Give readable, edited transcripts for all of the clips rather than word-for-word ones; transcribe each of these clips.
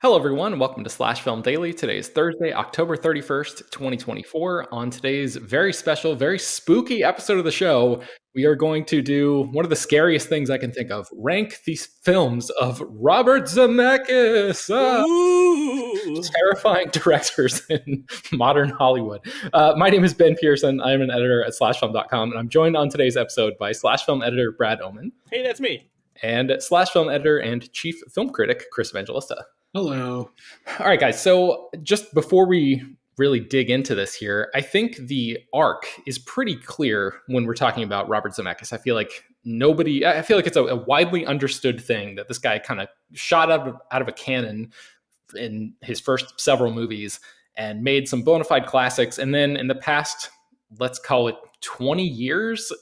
Hello, everyone, and welcome to Slash Film Daily. Today is Thursday, October 31st, 2024. On today's very special, very spooky episode of the show, we are going to do one of the scariest things I can think of: rank these films of Robert Zemeckis. Ooh. Terrifying directors in modern Hollywood. My name is Ben Pearson. I am an editor at slashfilm.com, and I'm joined on today's episode by Slash Film editor Brad Oman Hey, that's me. and Slash Film editor and chief film critic Chris Evangelista. Hello. All right, guys. So just before we really dig into this here, I think the arc is pretty clear when we're talking about Robert Zemeckis. I feel like it's a widely understood thing that this guy kind of shot out of a cannon in his first several movies and made some bona fide classics. And then in the past, let's call it 20 years,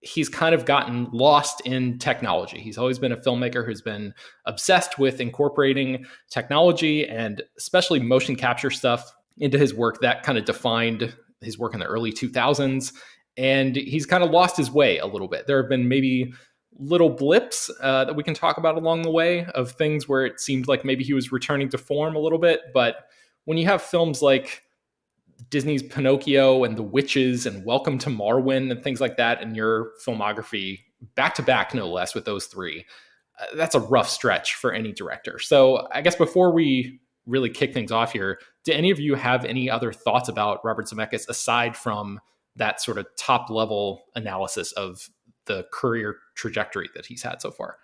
he's kind of gotten lost in technology. He's always been a filmmaker who's been obsessed with incorporating technology and especially motion capture stuff into his work. That kind of defined his work in the early 2000s. And he's kind of lost his way a little bit. There have been maybe little blips that we can talk about along the way of things where it seemed like maybe he was returning to form a little bit. But when you have films like Disney's Pinocchio and The Witches and Welcome to Marwen and things like that in your filmography, back to back, no less, with those three, that's a rough stretch for any director. So I guess before we really kick things off here, do any of you have any other thoughts about Robert Zemeckis aside from that sort of top level analysis of the career trajectory that he's had so far?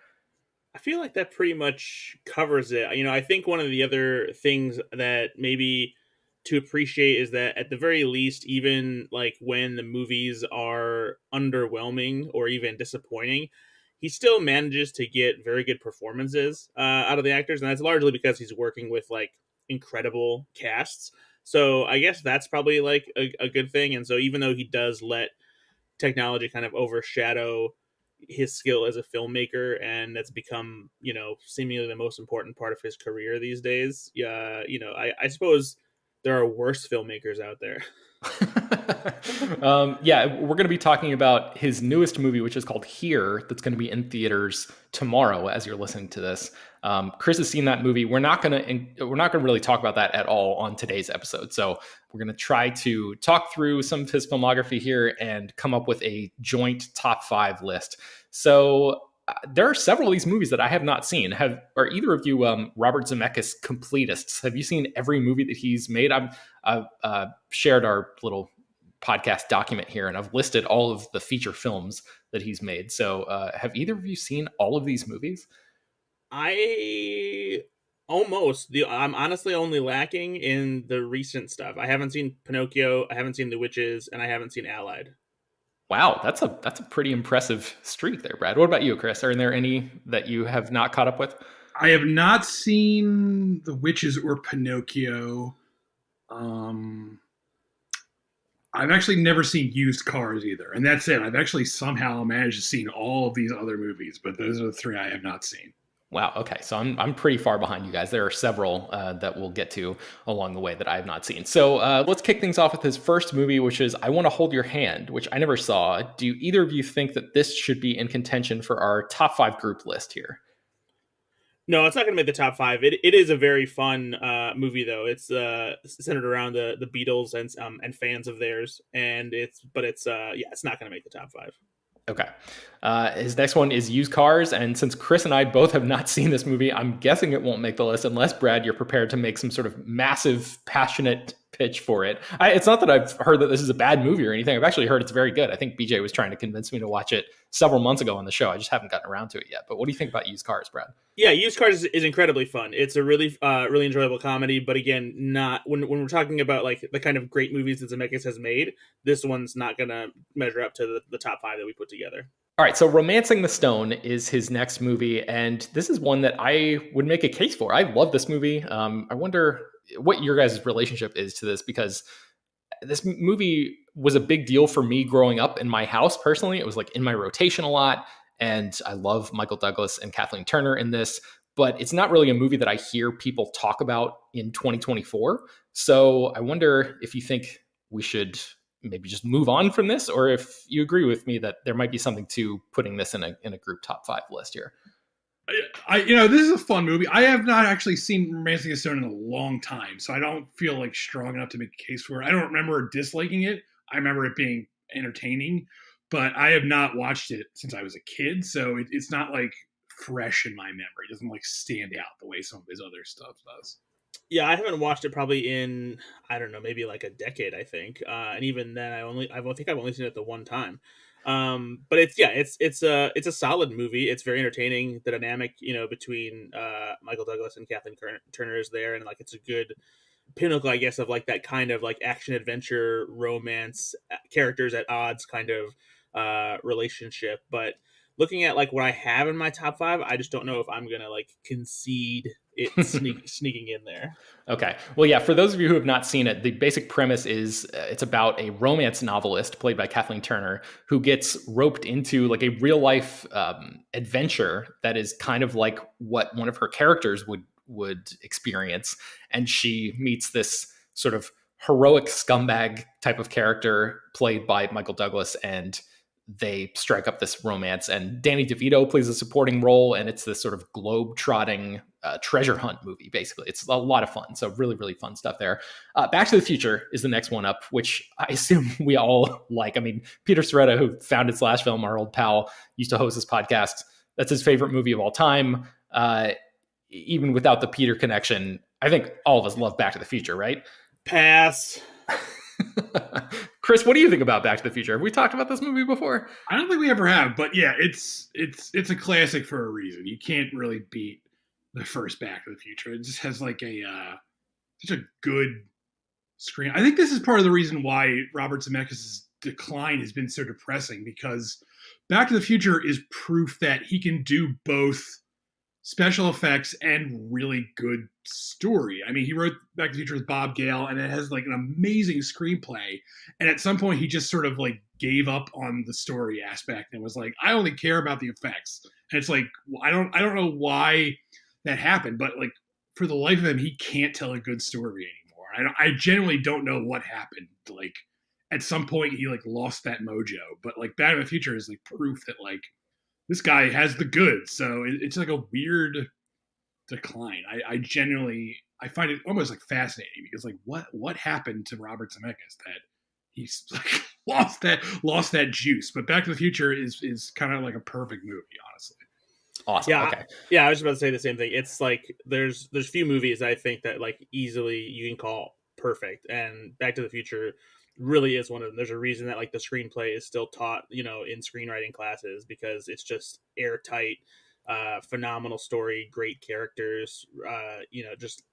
I feel like that pretty much covers it. I think one of the other things that maybe to appreciate is that at the very least, even like when the movies are underwhelming or even disappointing, he still manages to get very good performances out of the actors, and that's largely because he's working with like incredible casts. So I guess that's probably like a good thing. And so even though he does let technology kind of overshadow his skill as a filmmaker, and that's become seemingly the most important part of his career these days, I suppose there are worse filmmakers out there. Yeah, we're going to be talking about his newest movie, which is called Here, that's going to be in theaters tomorrow as you're listening to this. Chris has seen that movie. We're not going to really talk about that at all on today's episode. So we're going to try to talk through some of his filmography here and come up with a joint top 5 list. So there are several of these movies that I have not seen. Are either of you Robert Zemeckis completists? Have you seen every movie that he's made? I've shared our little podcast document here, and I've listed all of the feature films that he's made. So have either of you seen all of these movies? I'm honestly only lacking in the recent stuff. I haven't seen Pinocchio, I haven't seen The Witches, and I haven't seen Allied. Wow, that's a pretty impressive streak there, Brad. What about you, Chris? Are there any that you have not caught up with? I have not seen The Witches or Pinocchio. I've actually never seen Used Cars either. And that's it. I've actually somehow managed to see all of these other movies, but those are the three I have not seen. Wow. Okay. So I'm pretty far behind you guys. There are several that we'll get to along the way that I have not seen. So let's kick things off with his first movie, which is I Want to Hold Your Hand, which I never saw. Do either of you think that this should be in contention for our top 5 group list here? No, it's not going to make the top 5. It is a very fun movie, though. It's centered around the Beatles and fans of theirs, and it's not going to make the top 5. Okay. His next one is Used Cars. And since Chris and I both have not seen this movie, I'm guessing it won't make the list unless, Brad, you're prepared to make some sort of massive, passionate pitch for it. It's not that I've heard that this is a bad movie or anything. I've actually heard it's very good. I think BJ was trying to convince me to watch it several months ago on the show. I just haven't gotten around to it yet. But what do you think about Used Cars, Brad? Yeah, Used Cars is incredibly fun. It's a really enjoyable comedy, but again, not when we're talking about like the kind of great movies that Zemeckis has made, this one's not going to measure up to the top 5 that we put together. All right, so Romancing the Stone is his next movie, and this is one that I would make a case for. I love this movie. I wonder what your guys' relationship is to this, because this movie was a big deal for me growing up in my house personally. It was like in my rotation a lot, and I love Michael Douglas and Kathleen Turner in this, but it's not really a movie that I hear people talk about in 2024. So I wonder if you think we should maybe just move on from this, or if you agree with me that there might be something to putting this in a group top 5 list here. This is a fun movie. I have not actually seen Romancing the Stone in a long time, so I don't feel like strong enough to make a case for it. I don't remember disliking it. I remember it being entertaining, but I have not watched it since I was a kid, so it's not like fresh in my memory. It doesn't like stand out the way some of his other stuff does. Yeah, I haven't watched it probably in, I don't know, maybe like a decade, I think. And even then, I think I've only seen it the one time. But it's a solid movie. It's very entertaining. The dynamic, between Michael Douglas and Kathleen Turner is there, and like it's a good pinnacle, I guess, of like that kind of like action adventure romance characters at odds kind of relationship. But looking at like what I have in my top five, I just don't know if I'm gonna like concede it sneaking in there. Okay. Well, yeah, for those of you who have not seen it, the basic premise is it's about a romance novelist played by Kathleen Turner who gets roped into like a real life adventure that is kind of like what one of her characters would experience. And she meets this sort of heroic scumbag type of character played by Michael Douglas, and they strike up this romance, and Danny DeVito plays a supporting role, and it's this sort of globe-trotting treasure hunt movie, basically. It's a lot of fun, so really, really fun stuff there. Back to the Future is the next one up, which I assume we all like. I mean, Peter Soretta, who founded Slash Film, our old pal, used to host this podcast. That's his favorite movie of all time. Even without the Peter connection, I think all of us love Back to the Future, right? Pass. Chris, what do you think about Back to the Future? Have we talked about this movie before? I don't think we ever have, but yeah, it's a classic for a reason. You can't really beat the first Back to the Future. It just has like such a good screen. I think this is part of the reason why Robert Zemeckis' decline has been so depressing, because Back to the Future is proof that he can do both special effects and really good story. I mean, he wrote Back to the Future with Bob Gale, and it has like an amazing screenplay. And at some point, he just sort of like gave up on the story aspect and was like, "I only care about the effects." And it's like, I don't know why that happened, but like for the life of him, he can't tell a good story anymore. I genuinely don't know what happened. Like at some point, he like lost that mojo. But like Back to the Future is like proof that like this guy has the goods. So it's like a weird decline. I genuinely, I find it almost like fascinating, because like what happened to Robert Zemeckis that he's like lost that juice. But Back to the Future is kind of like a perfect movie, honestly. Awesome. Yeah, okay. Yeah. I was about to say the same thing. It's like there's few movies I think that like easily you can call perfect, and Back to the Future really is one of them. There's a reason that like the screenplay is still taught, in screenwriting classes, because it's just airtight, phenomenal story, great characters, just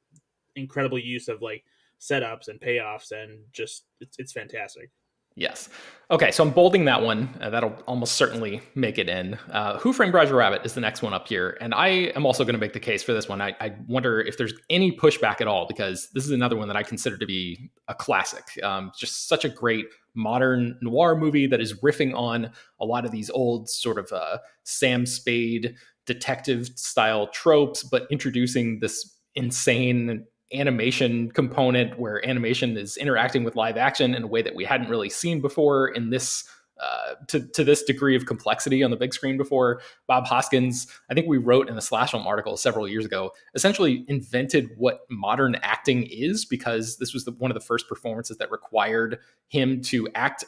incredible use of like setups and payoffs, and just it's fantastic. Yes. Okay, so I'm bolding that one. That'll almost certainly make it in. Who Framed Roger Rabbit is the next one up here. And I am also going to make the case for this one. I wonder if there's any pushback at all, because this is another one that I consider to be a classic. Just such a great modern noir movie that is riffing on a lot of these old sort of Sam Spade detective style tropes, but introducing this insane animation component where animation is interacting with live action in a way that we hadn't really seen before in this to this degree of complexity on the big screen before. Bob Hoskins, I think we wrote in a Slash Film article several years ago, essentially invented what modern acting is, because this was one of the first performances that required him to act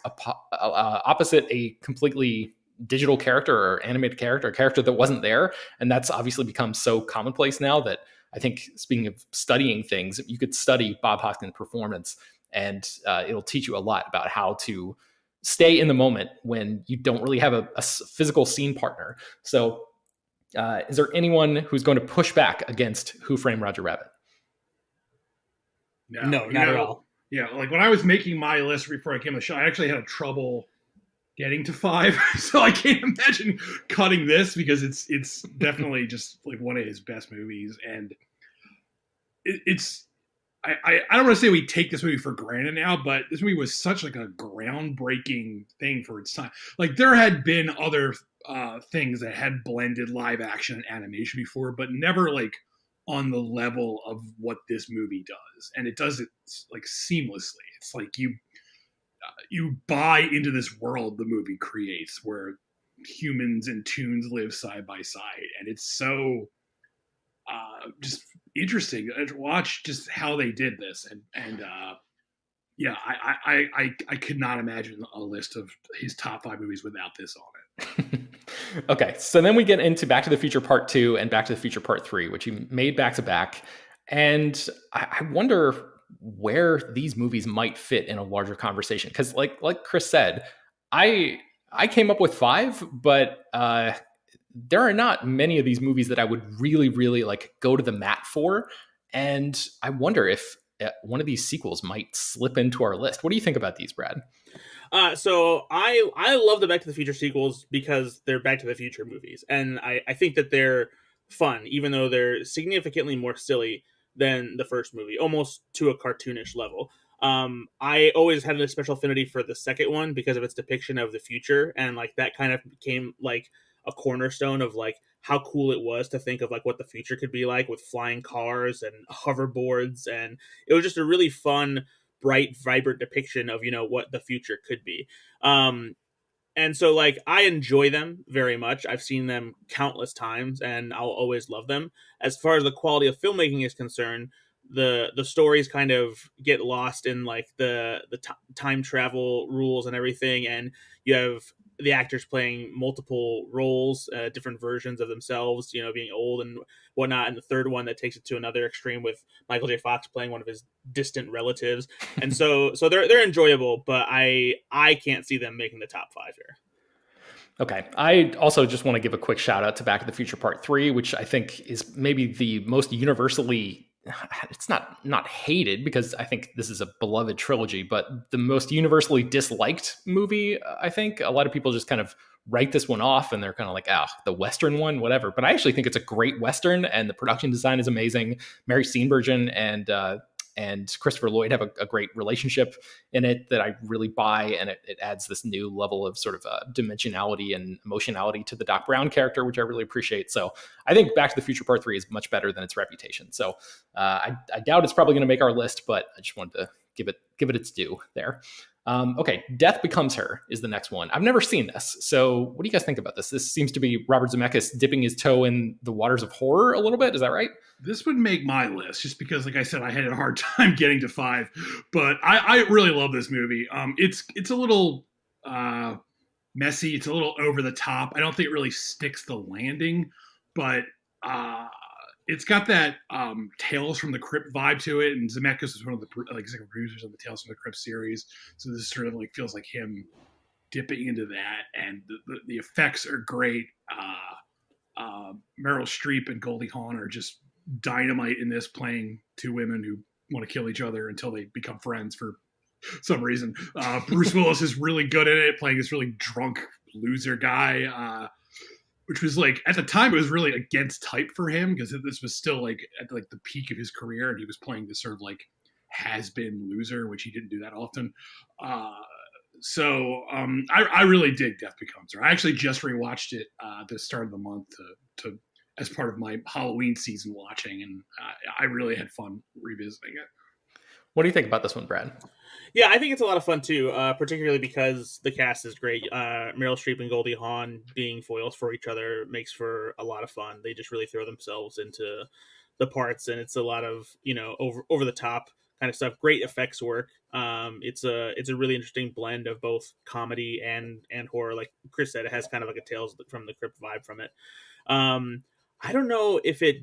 opposite a completely digital character or animated character, a character that wasn't there. And that's obviously become so commonplace now that I think, speaking of studying things, you could study Bob Hoskins' performance, and it'll teach you a lot about how to stay in the moment when you don't really have a physical scene partner. So is there anyone who's going to push back against Who Framed Roger Rabbit? No, not at all. Yeah, like when I was making my list before I came on the show, I actually had trouble getting to 5, so I can't imagine cutting this, because it's definitely just like one of his best movies. And it's I don't want to say we take this movie for granted now, but this movie was such like a groundbreaking thing for its time. Like there had been other things that had blended live action and animation before, but never like on the level of what this movie does. And it does it like seamlessly. It's like you buy into this world the movie creates, where humans and toons live side by side, and it's so just interesting to watch just how they did this. And yeah, I could not imagine a list of his top 5 movies without this on it. Okay, so then we get into Back to the Future Part 2 and Back to the Future Part 3, which he made back to back. And I wonder where these movies might fit in a larger conversation. Because like Chris said, I came up with 5, but there are not many of these movies that I would really, really like go to the mat for. And I wonder if one of these sequels might slip into our list. What do you think about these, Brad? So I love the Back to the Future sequels because they're Back to the Future movies, and I think that they're fun, even though they're significantly more silly than the first movie, almost to a cartoonish level. I always had a special affinity for the second one because of its depiction of the future, and like that kind of became like a cornerstone of like how cool it was to think of like what the future could be like with flying cars and hoverboards, and it was just a really fun, bright, vibrant depiction of, you know, what the future could be. And so like I enjoy them very much. I've seen them countless times and I'll always love them. As far as the quality of filmmaking is concerned, the stories kind of get lost in like the time travel rules and everything, and you have the actors playing multiple roles, different versions of themselves, you know, being old and whatnot. And the third one that takes it to another extreme with Michael J. Fox playing one of his distant relatives. And so they're enjoyable, but I can't see them making the top 5 here. Okay. I also just want to give a quick shout out to Back to the Future Part 3, which I think is maybe the most universally, it's not hated because I think this is a beloved trilogy, but the most universally disliked movie. I think a lot of people just kind of write this one off and they're kind of like, the Western one, whatever. But I actually think it's a great Western and the production design is amazing. Mary Steenburgen and Christopher Lloyd have a great relationship in it that I really buy, and it adds this new level of sort of dimensionality and emotionality to the Doc Brown character, which I really appreciate. So I think Back to the Future Part 3 is much better than its reputation. So I doubt it's probably going to make our list, but I just wanted to give it its due there. Okay, Death Becomes Her is the next one. I've never seen this, so what do you guys think about this? This seems to be Robert Zemeckis dipping his toe in the waters of horror a little bit. Is that right? This would make my list just because, like I said, I had a hard time getting to 5, but I really love this movie. It's a little messy. It's a little over the top. I don't think it really sticks the landing, but it's got that Tales from the Crypt vibe to it, and Zemeckis was one of the executive producers of the Tales from the Crypt series, so this sort of like feels like him dipping into that, and the effects are great. Meryl Streep and Goldie Hawn are just dynamite in this, playing 2 women who want to kill each other until they become friends for some reason. Bruce Willis is really good at it, playing this really drunk loser guy, which was like, at the time, it was really against type for him because this was still like at like the peak of his career, and he was playing this sort of like has-been loser, which he didn't do that often. So I really dig Death Becomes Her. I actually just rewatched it at the start of the month to as part of my Halloween season watching, and I really had fun revisiting it. What do you think about this one, Brad? Yeah, I think it's a lot of fun too, particularly because the cast is great. Meryl Streep and Goldie Hawn being foils for each other makes for a lot of fun. They just really throw themselves into the parts, and it's a lot of, you know, over the top kind of stuff. Great effects work. It's a really interesting blend of both comedy and horror. Like Chris said, it has kind of like a Tales from the Crypt vibe from it. I don't know if it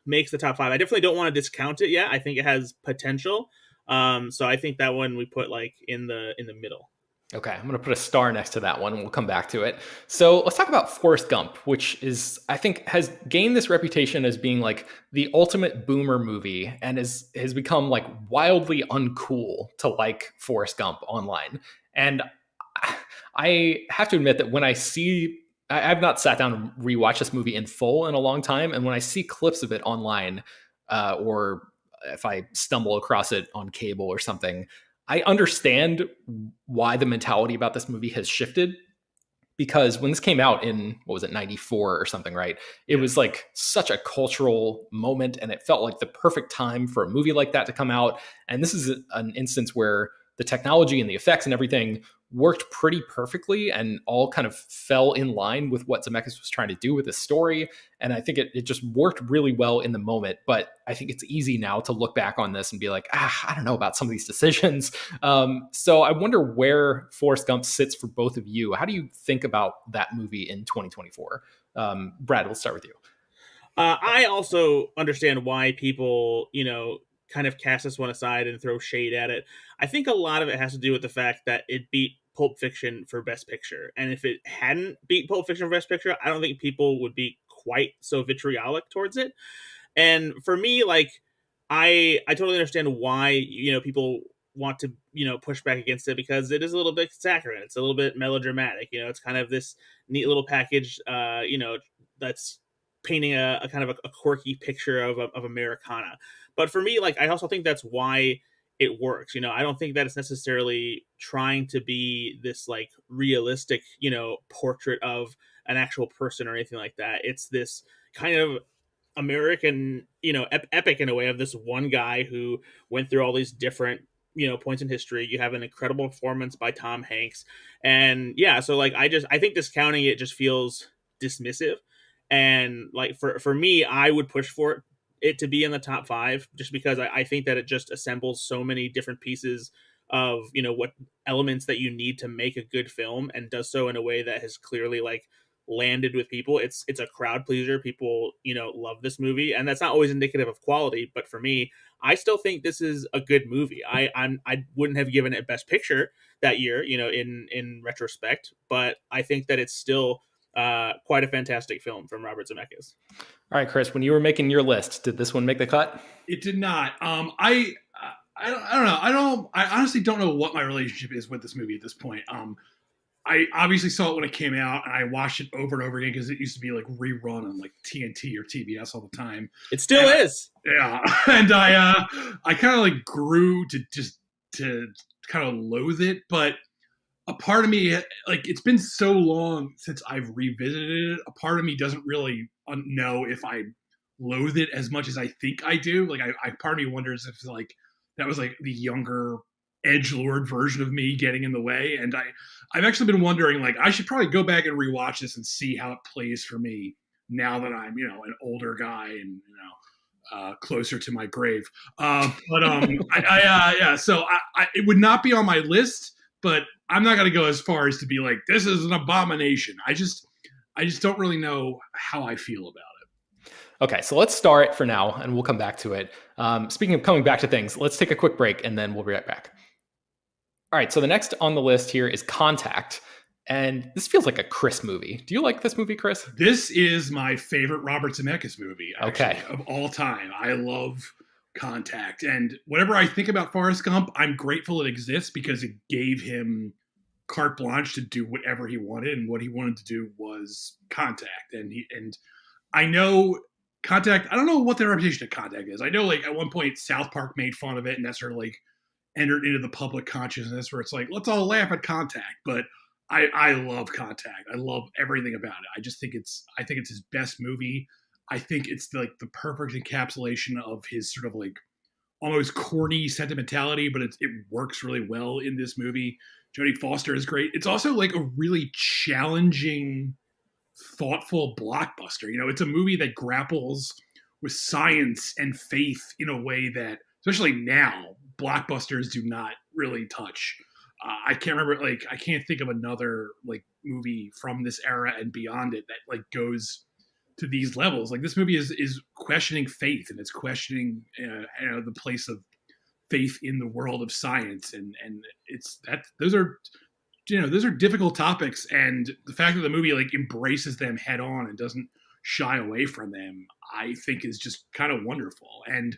makes the top 5. I definitely don't want to discount it yet. I think it has potential. So I think that one we put like in the middle. Okay, I'm going to put a star next to that one, and we'll come back to it. So let's talk about Forrest Gump, which is, I think, has gained this reputation as being like the ultimate boomer movie, and has become like wildly uncool to like Forrest Gump online. And I have to admit that when I've not sat down and rewatched this movie in full in a long time, and when I see clips of it online, or if I stumble across it on cable or something, I understand why the mentality about this movie has shifted, because when this came out in, 94 or something, right? It was like such a cultural moment, and it felt like the perfect time for a movie like that to come out. And this is an instance where the technology and the effects and everything worked pretty perfectly and all kind of fell in line with what Zemeckis was trying to do with the story. And I think it just worked really well in the moment. But I think it's easy now to look back on this and be like, I don't know about some of these decisions. So I wonder where Forrest Gump sits for both of you. How do you think about that movie in 2024? Brad, we'll start with you. I also understand why people, kind of cast this one aside and throw shade at it. I think a lot of it has to do with the fact that it beat Pulp Fiction for Best Picture. And if it hadn't beat Pulp Fiction for Best Picture, I don't think people would be quite so vitriolic towards it. And for me, like, I totally understand why, people want to, push back against it, because it is a little bit saccharine. It's a little bit melodramatic. It's kind of this neat little package, that's painting a kind of a quirky picture of Americana. But for me, like, I also think that's why it works. I don't think that it's necessarily trying to be this like realistic, portrait of an actual person or anything like that. It's this kind of American, epic in a way, of this one guy who went through all these different, points in history. You have an incredible performance by Tom Hanks. And yeah, so like, I think discounting it just feels dismissive. And like, for me, I would push for it to be in the top 5, just because I think that it just assembles so many different pieces of, what elements that you need to make a good film, and does so in a way that has clearly like landed with people. It's a crowd pleaser. People, love this movie, and that's not always indicative of quality. But for me, I still think this is a good movie. I wouldn't have given it Best Picture that year, in retrospect, but I think that it's still quite a fantastic film from Robert Zemeckis. All right, Chris, when you were making your list, did this one make the cut? It did not. I don't know. I honestly don't know what my relationship is with this movie at this point. I obviously saw it when it came out, and I watched it over and over again because it used to be like rerun on like TNT or TBS all the time. It still is. Yeah, and I kind of like grew to kind of loathe it, but a part of me, like, it's been so long since I've revisited it. A part of me doesn't really know if I loathe it as much as I think I do. Like, part of me wonders if like that was like the younger edgelord version of me getting in the way. And I've actually been wondering, like, I should probably go back and rewatch this and see how it plays for me now that I'm, an older guy and, closer to my grave. So it would not be on my list, but I'm not going to go as far as to be like, this is an abomination. I just don't really know how I feel about it. Okay, so let's start for now, and we'll come back to it. Speaking of coming back to things, let's take a quick break, and then we'll be right back. All right, so the next on the list here is Contact, and this feels like a Chris movie. Do you like this movie, Chris? This is my favorite Robert Zemeckis movie, actually, okay, of all time. I love Contact, and whenever I think about Forrest Gump, I'm grateful it exists because it gave him carte blanche to do whatever he wanted, and what he wanted to do was Contact. And I know Contact, I don't know what the reputation of Contact is. I know, like, at one point South Park made fun of it, and that sort of like entered into the public consciousness where it's like, let's all laugh at Contact. But I love Contact. I love everything about it. I think it's his best movie. I think it's like the perfect encapsulation of his sort of like almost corny sentimentality, but it works really well in this movie. Jodie Foster is great. It's also like a really challenging, thoughtful blockbuster. It's a movie that grapples with science and faith in a way that, especially now, blockbusters do not really touch. I can't think of another like movie from this era and beyond it that like goes to these levels. Like, this movie is questioning faith, and it's questioning the place of faith in the world of science, and it's that those are difficult topics, and the fact that the movie like embraces them head on and doesn't shy away from them, I think is just kind of wonderful. And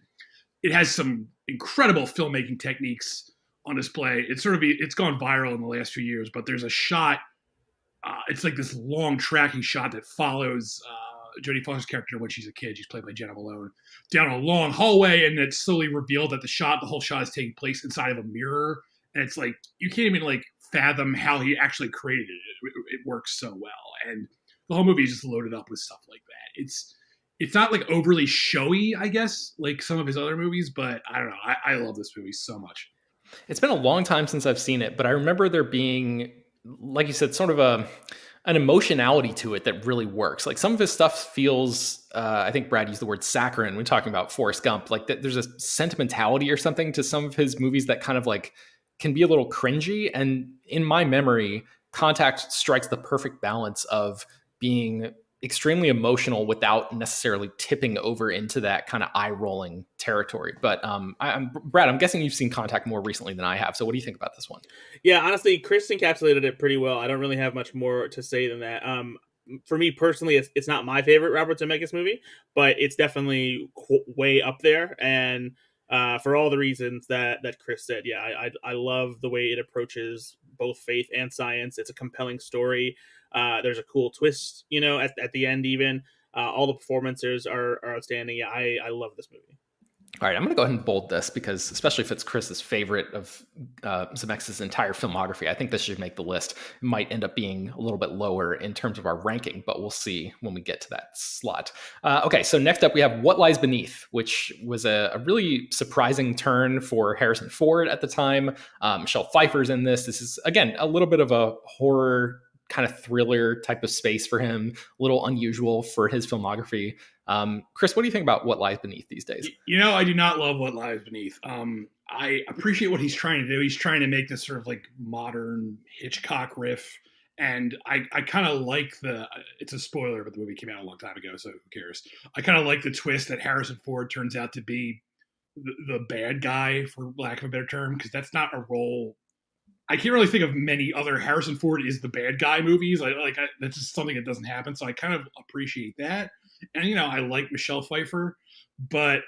it has some incredible filmmaking techniques on display. It's gone viral in the last few years, but there's a shot, it's like this long tracking shot that follows Jodie Foster's character when she's a kid. She's played by Jenna Malone, down a long hallway, and it's slowly revealed that the whole shot is taking place inside of a mirror, and it's like you can't even like fathom how he actually created it. It works so well, and the whole movie is just loaded up with stuff like that. It's not like overly showy, I guess, like some of his other movies, but I don't know. I love this movie so much. It's been a long time since I've seen it, but I remember there being, like you said, sort of an emotionality to it that really works. Like some of his stuff feels, I think Brad used the word saccharine when talking about Forrest Gump. Like there's a sentimentality or something to some of his movies that kind of like can be a little cringy. And in my memory, Contact strikes the perfect balance of being extremely emotional without necessarily tipping over into that kind of eye-rolling territory. But I'm Brad, I'm guessing you've seen Contact more recently than I have. So what do you think about this one? Yeah, honestly, Chris encapsulated it pretty well. I don't really have much more to say than that. For me personally, it's not my favorite Robert Zemeckis movie, but it's definitely way up there. And for all the reasons that Chris said, yeah, I love the way it approaches both faith and science. It's a compelling story. There's a cool twist, at the end even. All the performances are outstanding. Yeah, I love this movie. All right, I'm going to go ahead and bold this because, especially if it's Chris's favorite of Zemeckis' entire filmography, I think this should make the list. It might end up being a little bit lower in terms of our ranking, but we'll see when we get to that slot. Okay, so next up we have What Lies Beneath, which was a really surprising turn for Harrison Ford at the time. Michelle Pfeiffer's in this. This is, again, a little bit of a horror kind of thriller type of space for him, a little unusual for his filmography. Chris, what do you think about What Lies Beneath these days? I do not love What Lies Beneath. I appreciate what he's trying to do. He's trying to make this sort of like modern Hitchcock riff. And I kind of like it's a spoiler, but the movie came out a long time ago, so who cares? I kind of like the twist that Harrison Ford turns out to be the bad guy, for lack of a better term, because that's not a role. I can't really think of many other Harrison Ford is the bad guy movies. That's just something that doesn't happen. So I kind of appreciate that. And, I like Michelle Pfeiffer, but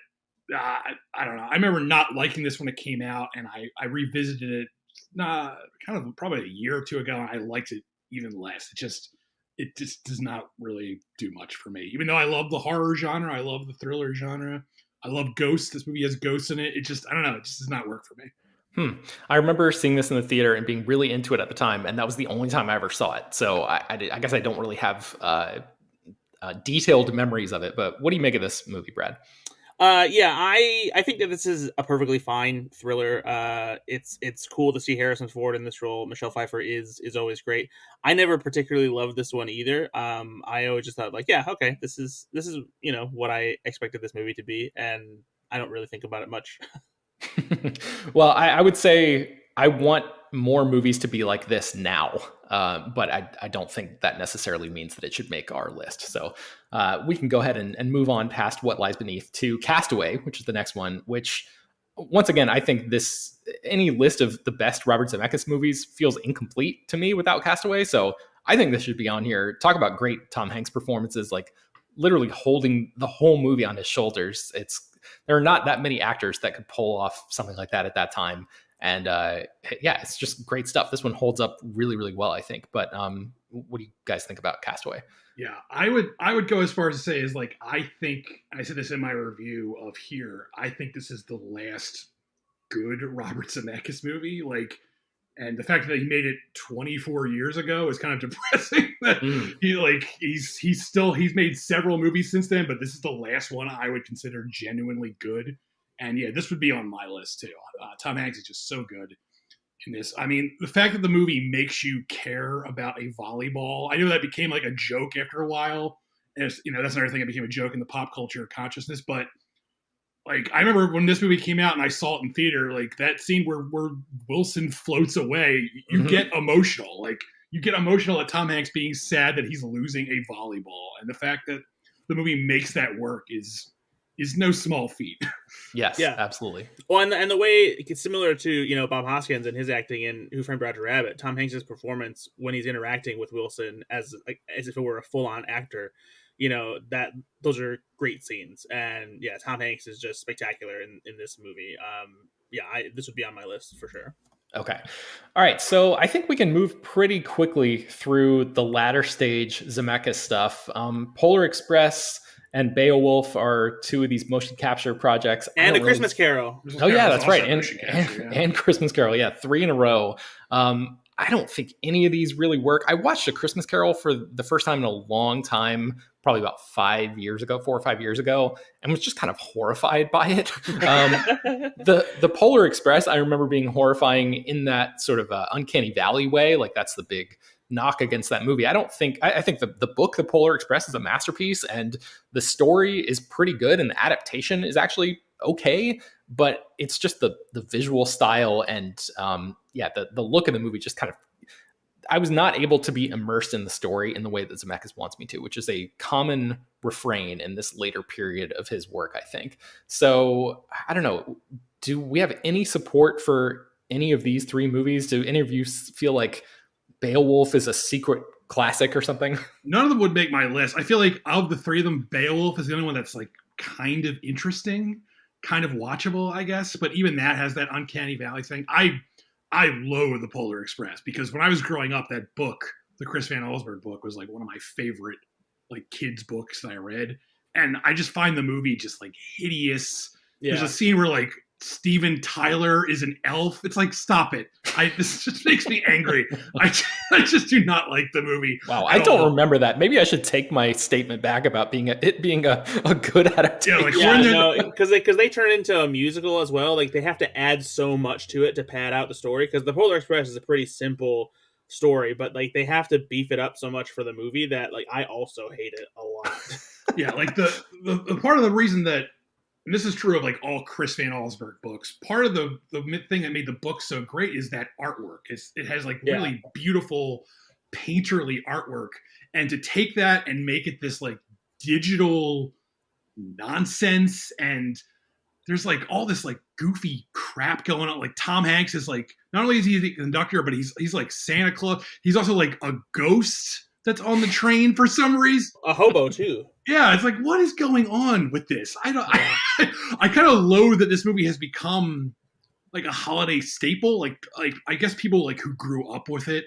I don't know. I remember not liking this when it came out, and I revisited it kind of probably a year or two ago, and I liked it even less. It just does not really do much for me. Even though I love the horror genre, I love the thriller genre, I love ghosts. This movie has ghosts in it. I don't know. It just does not work for me. I remember seeing this in the theater and being really into it at the time, and that was the only time I ever saw it. So I guess I don't really have detailed memories of it. But what do you make of this movie, Brad? Yeah, I think that this is a perfectly fine thriller. It's cool to see Harrison Ford in this role. Michelle Pfeiffer is always great. I never particularly loved this one either. I always just thought yeah, okay, this is what I expected this movie to be, and I don't really think about it much. Well, I would say I want more movies to be like this now, but I don't think that necessarily means that it should make our list. So we can go ahead and move on past What Lies Beneath to Castaway, which is the next one, which, once again, I think any list of the best Robert Zemeckis movies feels incomplete to me without Castaway. So I think this should be on here. Talk about great Tom Hanks performances, like literally holding the whole movie on his shoulders. There are not that many actors that could pull off something like that at that time. And yeah, it's just great stuff. This one holds up really, really well, I think. But what do you guys think about Castaway? Yeah, I would go as far as to say is I think, I said this in my review of Here, I think this is the last good Robert Zemeckis movie. And the fact that he made it 24 years ago is kind of depressing. He's made several movies since then, but this is the last one I would consider genuinely good. And yeah, this would be on my list too. Tom Hanks is just so good in this. I mean, the fact that the movie makes you care about a volleyball, I know that became like a joke after a while. And that's another thing that became a joke in the pop culture consciousness. But I remember when this movie came out and I saw it in theater, that scene where Wilson floats away, you get emotional. You get emotional at Tom Hanks being sad that he's losing a volleyball. And the fact that the movie makes that work is no small feat. Yes, yeah, absolutely. Well, and the way it's similar to, Bob Hoskins and his acting in Who Framed Roger Rabbit, Tom Hanks' performance when he's interacting with Wilson as if it were a full-on actor, that those are great scenes. And yeah, Tom Hanks is just spectacular in this movie. This would be on my list for sure. Okay. All right. So I think we can move pretty quickly through the latter stage Zemeckis stuff. Polar Express and Beowulf are two of these motion capture projects. And A Christmas Carol. Oh, yeah, that's right. And Christmas Carol. Yeah, 3 in a row. I don't think any of these really work. I watched A Christmas Carol for the first time in a long time, probably about 4 or 5 years ago, and was just kind of horrified by it. The Polar Express, I remember being horrifying in that sort of uncanny valley way. Like that's the big knock against that movie. I think the book, The Polar Express, is a masterpiece, and the story is pretty good, and the adaptation is actually okay, but it's just the visual style and the look of the movie just kind of, I was not able to be immersed in the story in the way that Zemeckis wants me to, which is a common refrain in this later period of his work, I think. So I don't know. Do we have any support for any of these three movies? Do any of you feel like Beowulf is a secret classic or something? None of them would make my list. I feel like of the three of them, Beowulf is the only one that's like kind of interesting, kind of watchable, I guess. But even that has that uncanny valley thing. I loathe The Polar Express because when I was growing up, that book, the Chris Van Allsburg book, was like one of my favorite like kids books that I read. And I just find the movie just like hideous. Yeah. There's a scene where like Steven Tyler is an elf. It's like, stop it. This just makes me angry. I just do not like the movie. Wow, I don't remember that. Maybe I should take my statement back about it being a good adaptation. Because they turn it into a musical as well. Like they have to add so much to it to pad out the story. Because The Polar Express is a pretty simple story, but like they have to beef it up so much for the movie that like I also hate it a lot. Yeah, like the part of the reason that, and this is true of like all Chris Van Allsburg books, part of the thing that made the book so great is that artwork. It has like really beautiful painterly artwork. And to take that and make it this like digital nonsense, and there's like all this like goofy crap going on. Like Tom Hanks is like, not only is he the conductor, but he's like Santa Claus. He's also like a ghost that's on the train for some reason. A hobo too. Yeah, it's like, what is going on with this? I kind of loathe that this movie has become like a holiday staple. Like I guess people like who grew up with it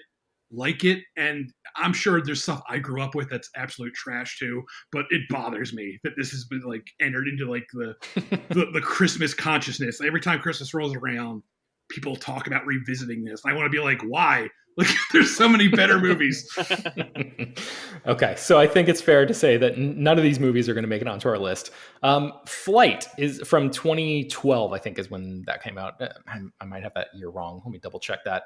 like it, and I'm sure there's stuff I grew up with that's absolute trash too. But it bothers me that this has been like entered into like the Christmas consciousness. Every time Christmas rolls around, people talk about revisiting this. I want to be like, why? Like, there's so many better movies. Okay, so I think it's fair to say that none of these movies are going to make it onto our list. Flight is from 2012, I think, is when that came out. I might have that year wrong. Let me double check that.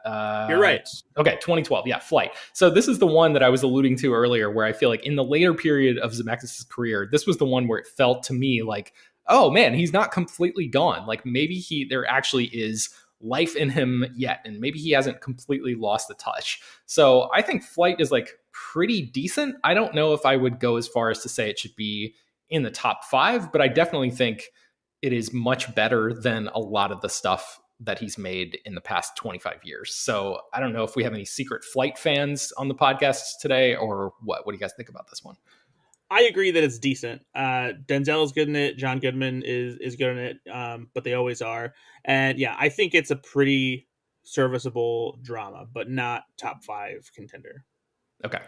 You're right. Okay, 2012. Yeah, Flight. So this is the one that I was alluding to earlier, where I feel like in the later period of Zemeckis' career, this was the one where it felt to me like, oh man, he's not completely gone. Like maybe there actually is life in him yet, and maybe he hasn't completely lost the touch. So I think Flight is like pretty decent. I don't know if I would go as far as to say it should be in the top 5, but I definitely think it is much better than a lot of the stuff that he's made in the past 25 years. So I don't know if we have any secret Flight fans on the podcast today or what. What do you guys think about this one? I agree that it's decent. Denzel is good in it. John Goodman is good in it, but they always are. And yeah, I think it's a pretty serviceable drama, but not top 5 contender. Okay.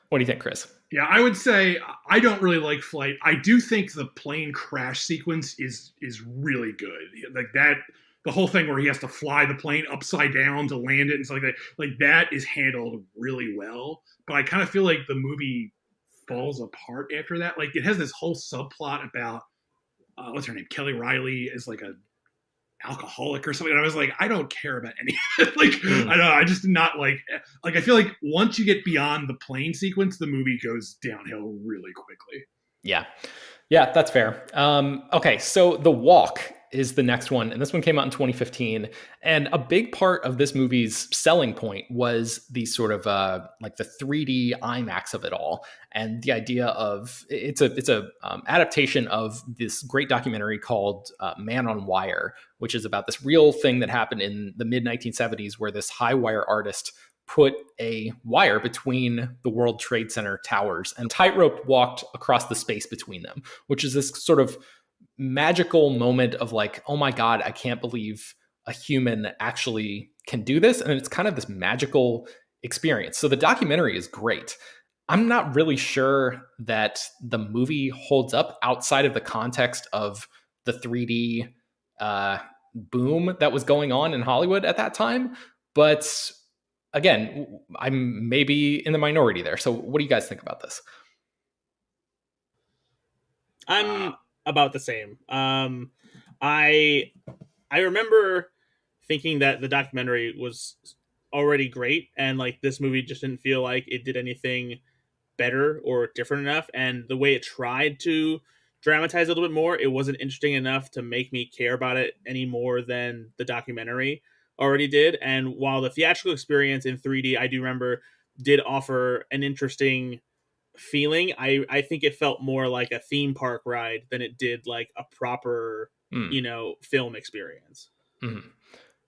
What do you think, Chris? Yeah, I would say I don't really like Flight. I do think the plane crash sequence is really good. Like that, the whole thing where he has to fly the plane upside down to land it and stuff like that is handled really well. But I kind of feel like the movie falls apart after that. Like it has this whole subplot about what's her name, Kelly Riley is like a alcoholic or something, and I was like, I don't care about any of it. Like I don't know, I just did not like I feel like once you get beyond the plane sequence, the movie goes downhill really quickly. Yeah, that's fair. Okay, so The Walk is the next one, and this one came out in 2015. And a big part of this movie's selling point was the sort of like the 3D IMAX of it all, and the idea of it's a adaptation of this great documentary called Man on Wire, which is about this real thing that happened in the mid 1970s, where this high wire artist put a wire between the World Trade Center towers and tightrope walked across the space between them, which is this sort of magical moment of like, oh my God, I can't believe a human actually can do this. And it's kind of this magical experience. So the documentary is great. I'm not really sure that the movie holds up outside of the context of the 3D boom that was going on in Hollywood at that time. But again, I'm maybe in the minority there. So what do you guys think about this? I'm about the same. I I remember thinking that the documentary was already great, and like this movie just didn't feel like it did anything better or different enough. And the way it tried to dramatize a little bit more, it wasn't interesting enough to make me care about it any more than the documentary already did. And while the theatrical experience in 3D, I do remember, did offer an interesting feeling, I think it felt more like a theme park ride than it did like a proper, film experience. Mm-hmm.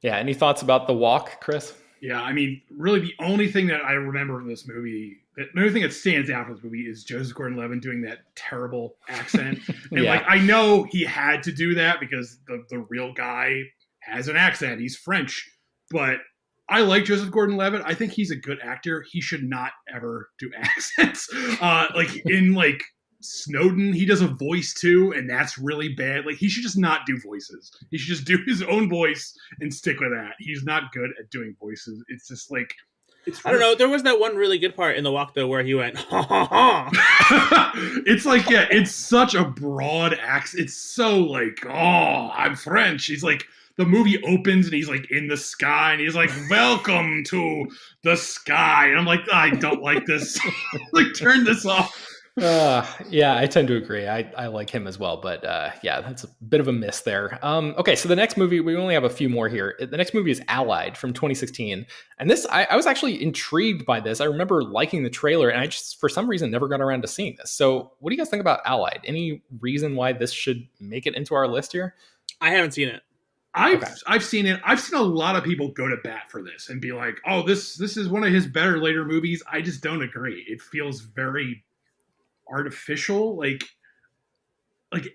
Yeah. Any thoughts about The Walk, Chris? Yeah, I mean, really, the only thing that I remember from this movie, the only thing that stands out from this movie is Joseph Gordon-Levitt doing that terrible accent. And Yeah. like, I know he had to do that because the real guy has an accent. He's French, but I like Joseph Gordon-Levitt. I think he's a good actor. He should not ever do accents. Like in like Snowden, he does a voice too, and that's really bad. Like he should just not do voices. He should just do his own voice and stick with that. He's not good at doing voices. It's just like I don't know. There was that one really good part in The Walk though, where he went ha ha ha. It's like, yeah, it's such a broad accent. It's so like, oh, I'm French. He's like, the movie opens and he's like in the sky and he's like, welcome to the sky. And I'm like, I don't like this. Like, turn this off. Yeah, I tend to agree. I like him as well, but yeah, that's a bit of a miss there. Okay, so the next movie, we only have a few more here. The next movie is Allied from 2016. And this, I was actually intrigued by this. I remember liking the trailer, and I just, for some reason, never got around to seeing this. So what do you guys think about Allied? Any reason why this should make it into our list here? I haven't seen it. I've seen it. I've seen a lot of people go to bat for this and be like, oh, this is one of his better later movies. I just don't agree. It feels very artificial. Like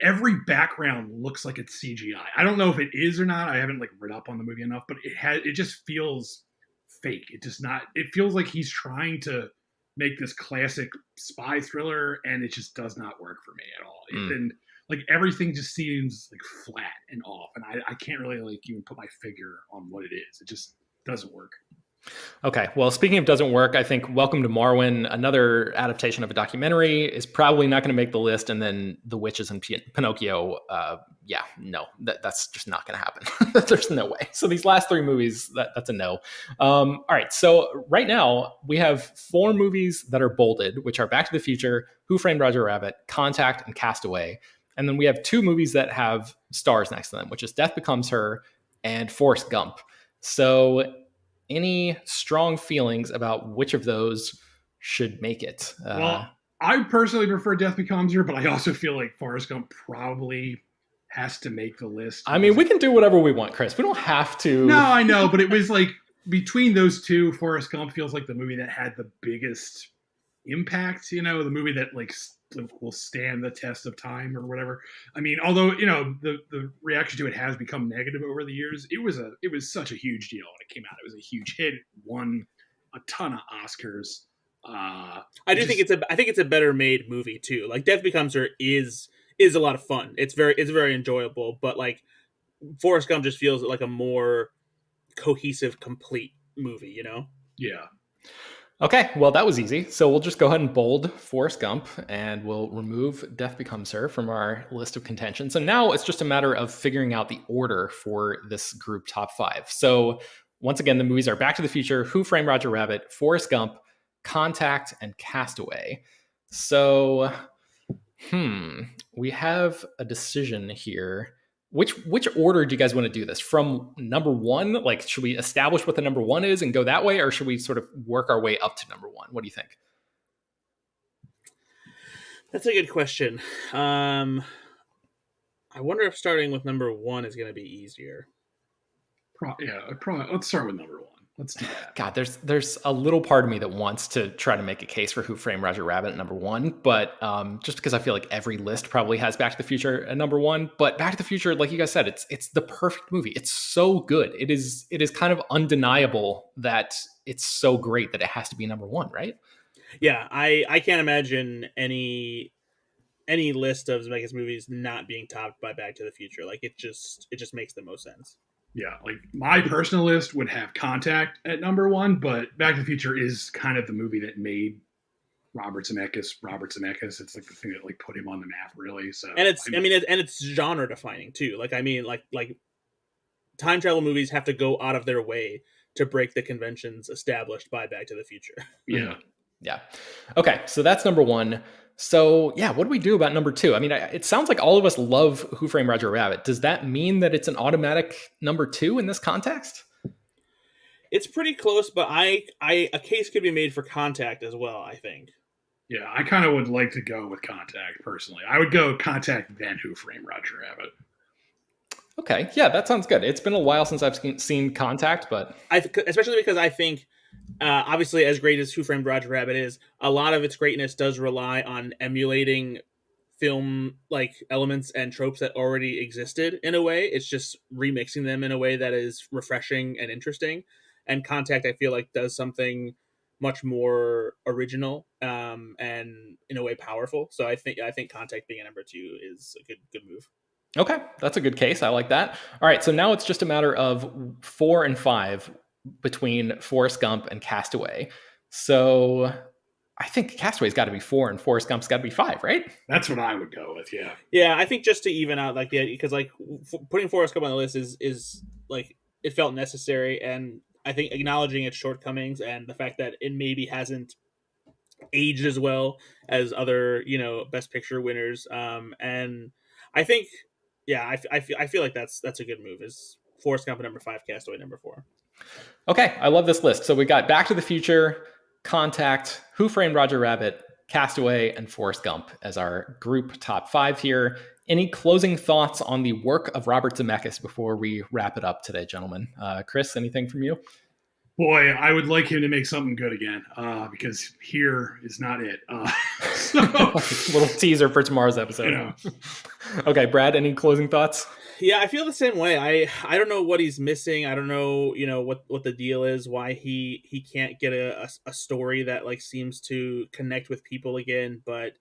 every background looks like it's CGI. I don't know if it is or not. I haven't like read up on the movie enough, but it just feels fake. It feels like he's trying to make this classic spy thriller, and it just does not work for me at all. And like everything just seems like flat and off, and I can't really like even put my finger on what it is. It just doesn't work. Okay, well, speaking of doesn't work, I think Welcome to Marwen, another adaptation of a documentary, is probably not going to make the list. And then The Witches and Pinocchio, yeah, no, that's just not going to happen. There's no way. So these last three movies, that's a no. All right, so right now we have 4 movies that are bolded, which are Back to the Future, Who Framed Roger Rabbit, Contact, and Castaway. And then we have 2 movies that have stars next to them, which is Death Becomes Her and Forrest Gump. So any strong feelings about which of those should make it? Well, I personally prefer Death Becomes Her, but I also feel like Forrest Gump probably has to make the list. I mean, we can do whatever we want, Chris. We don't have to. No, I know, but it was like between those two, Forrest Gump feels like the movie that had the biggest impact, the movie that like will stand the test of time or whatever. I mean, although the reaction to it has become negative over the years, it was such a huge deal when it came out. It was a huge hit, won a ton of Oscars. I think it's a better made movie too. Like Death Becomes Her is a lot of fun. It's very enjoyable, but like Forrest Gump just feels like a more cohesive, complete movie. Yeah. Okay, well, that was easy. So we'll just go ahead and bold Forrest Gump, and we'll remove Death Becomes Her from our list of contention. So now it's just a matter of figuring out the order for this group top 5. So once again, the movies are Back to the Future, Who Framed Roger Rabbit, Forrest Gump, Contact, and Castaway. So, we have a decision here. Which order do you guys want to do this? From number 1? Like, should we establish what the number 1 is and go that way? Or should we sort of work our way up to number 1? What do you think? That's a good question. I wonder if starting with number 1 is going to be easier. Probably. Let's start with number 1. Let's do that. God, there's a little part of me that wants to try to make a case for Who Framed Roger Rabbit at number 1, but just because I feel like every list probably has Back to the Future at number 1. But Back to the Future, like you guys said, it's the perfect movie. It's so good. It is kind of undeniable that it's so great that it has to be number 1, right? Yeah, I can't imagine any list of Zemeckis movies not being topped by Back to the Future. Like it just makes the most sense. Yeah, like my personal list would have Contact at number one, but Back to the Future is kind of the movie that made Robert Zemeckis. Robert Zemeckis. It's like the thing that like put him on the map, really. So, and it's genre defining too. Like, I mean, like time travel movies have to go out of their way to break the conventions established by Back to the Future. Yeah. Yeah. Okay, so that's number one. So yeah, what do we do about number two? I mean, it sounds like all of us love Who Framed Roger Rabbit. Does that mean that it's an automatic number two in this context? It's pretty close, but a case could be made for Contact as well, I think. Yeah, I kind of would like to go with Contact personally. I would go Contact then Who Framed Roger Rabbit. Okay, yeah, that sounds good. It's been a while since I've seen Contact, but especially because I think, obviously, as great as Who Framed Roger Rabbit is, a lot of its greatness does rely on emulating film like elements and tropes that already existed in a way. It's just remixing them in a way that is refreshing and interesting. And Contact, I feel like, does something much more original and in a way powerful. So I think Contact being a number two is a good move. Okay, that's a good case. I like that. All right, so now it's just a matter of 4 and 5 between Forrest Gump and Castaway. So I think Castaway's got to be 4 and Forrest Gump's got to be 5, right? That's what I would go with, yeah. Yeah, I think just to even out, like, because like putting Forrest Gump on the list is like, it felt necessary, and I think acknowledging its shortcomings and the fact that it maybe hasn't aged as well as other, Best Picture winners. And I think, yeah, I feel like that's a good move. Is Forrest Gump number 5, Castaway number 4. Okay, I love this list. So we got Back to the Future, Contact, Who Framed Roger Rabbit, Castaway, and Forrest Gump as our group top 5 here. Any closing thoughts on the work of Robert Zemeckis before we wrap it up today, gentlemen? Chris, anything from you? Boy, I would like him to make something good again, because here is not it. So, little teaser for tomorrow's episode. Okay, Brad, any closing thoughts? Yeah, I feel the same way. I don't know what he's missing. I don't know, what the deal is, why he can't get a story that like seems to connect with people again. But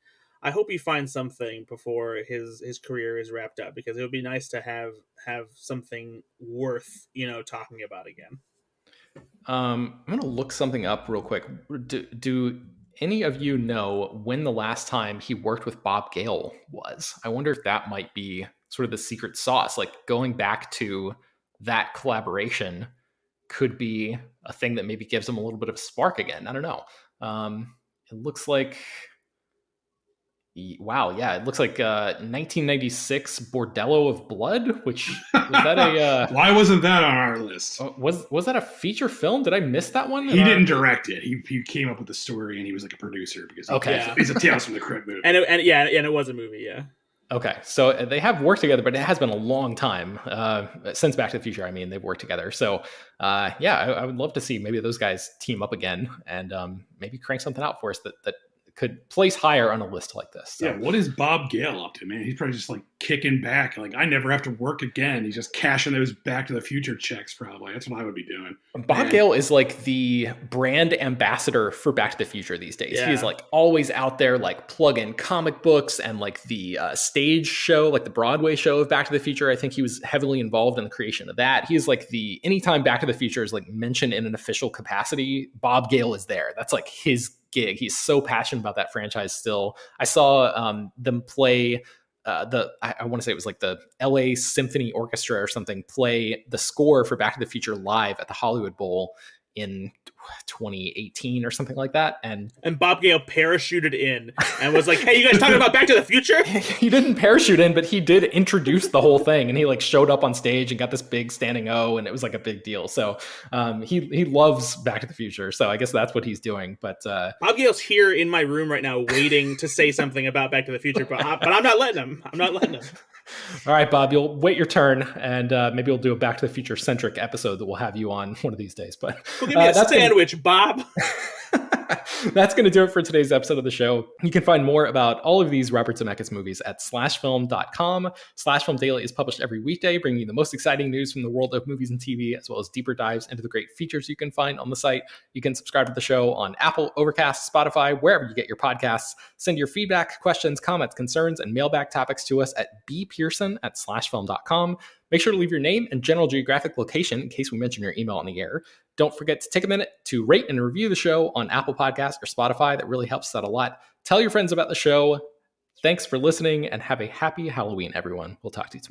I hope he finds something before his career is wrapped up, because it would be nice to have something worth talking about again. I'm gonna look something up real quick. Do any of you know when the last time he worked with Bob Gale was? I wonder if that might be sort of the secret sauce. Like, going back to that collaboration could be a thing that maybe gives him a little bit of a spark again. I don't know. It looks like, wow, yeah, it looks like 1996 Bordello of Blood, which was that a why wasn't that on our list? Was that a feature film? Did I miss that one? He didn't direct it. He came up with the story, and he was like a producer, because he's a Tales from the Crypt movie. And it was a movie, yeah. Okay, so they have worked together, but it has been a long time since Back to the Future. I mean, they've worked together. So, I would love to see maybe those guys team up again and maybe crank something out for us that could place higher on a list like this. So. Yeah, what is Bob Gale up to, man? He's probably just like kicking back. Like, I never have to work again. He's just cashing those Back to the Future checks, probably. That's what I would be doing. Bob Gale is like the brand ambassador for Back to the Future these days. Yeah. He's like always out there, like plugging comic books and like the stage show, like the Broadway show of Back to the Future. I think he was heavily involved in the creation of that. He's like anytime Back to the Future is like mentioned in an official capacity, Bob Gale is there. That's like his gig. He's so passionate about that franchise still. I saw them play I want to say it was like the LA Symphony Orchestra or something play the score for Back to the Future live at the Hollywood Bowl in 2018 or something like that. And Bob Gale parachuted in and was like, "Hey, you guys talking about Back to the Future?" He didn't parachute in, but he did introduce the whole thing, and he like showed up on stage and got this big standing O, and it was like a big deal. So he loves Back to the Future. So I guess that's what he's doing. But Bob Gale's here in my room right now, waiting to say something about Back to the Future, but I'm not letting him. I'm not letting him. All right, Bob, you'll wait your turn, and maybe we'll do a Back to the Future centric episode that we'll have you on one of these days. But well, give me a sandwich, Bob. That's going to do it for today's episode of the show. You can find more about all of these Robert Zemeckis movies at slashfilm.com. Slash Film Daily is published every weekday, bringing you the most exciting news from the world of movies and TV, as well as deeper dives into the great features you can find on the site. You can subscribe to the show on Apple, Overcast, Spotify, wherever you get your podcasts. Send your feedback, questions, comments, concerns, and mailbag topics to us at bpearson@slashfilm.com. Make sure to leave your name and general geographic location in case we mention your email on the air. Don't forget to take a minute to rate and review the show on Apple Podcasts or Spotify. That really helps out a lot. Tell your friends about the show. Thanks for listening and have a happy Halloween, everyone. We'll talk to you tomorrow.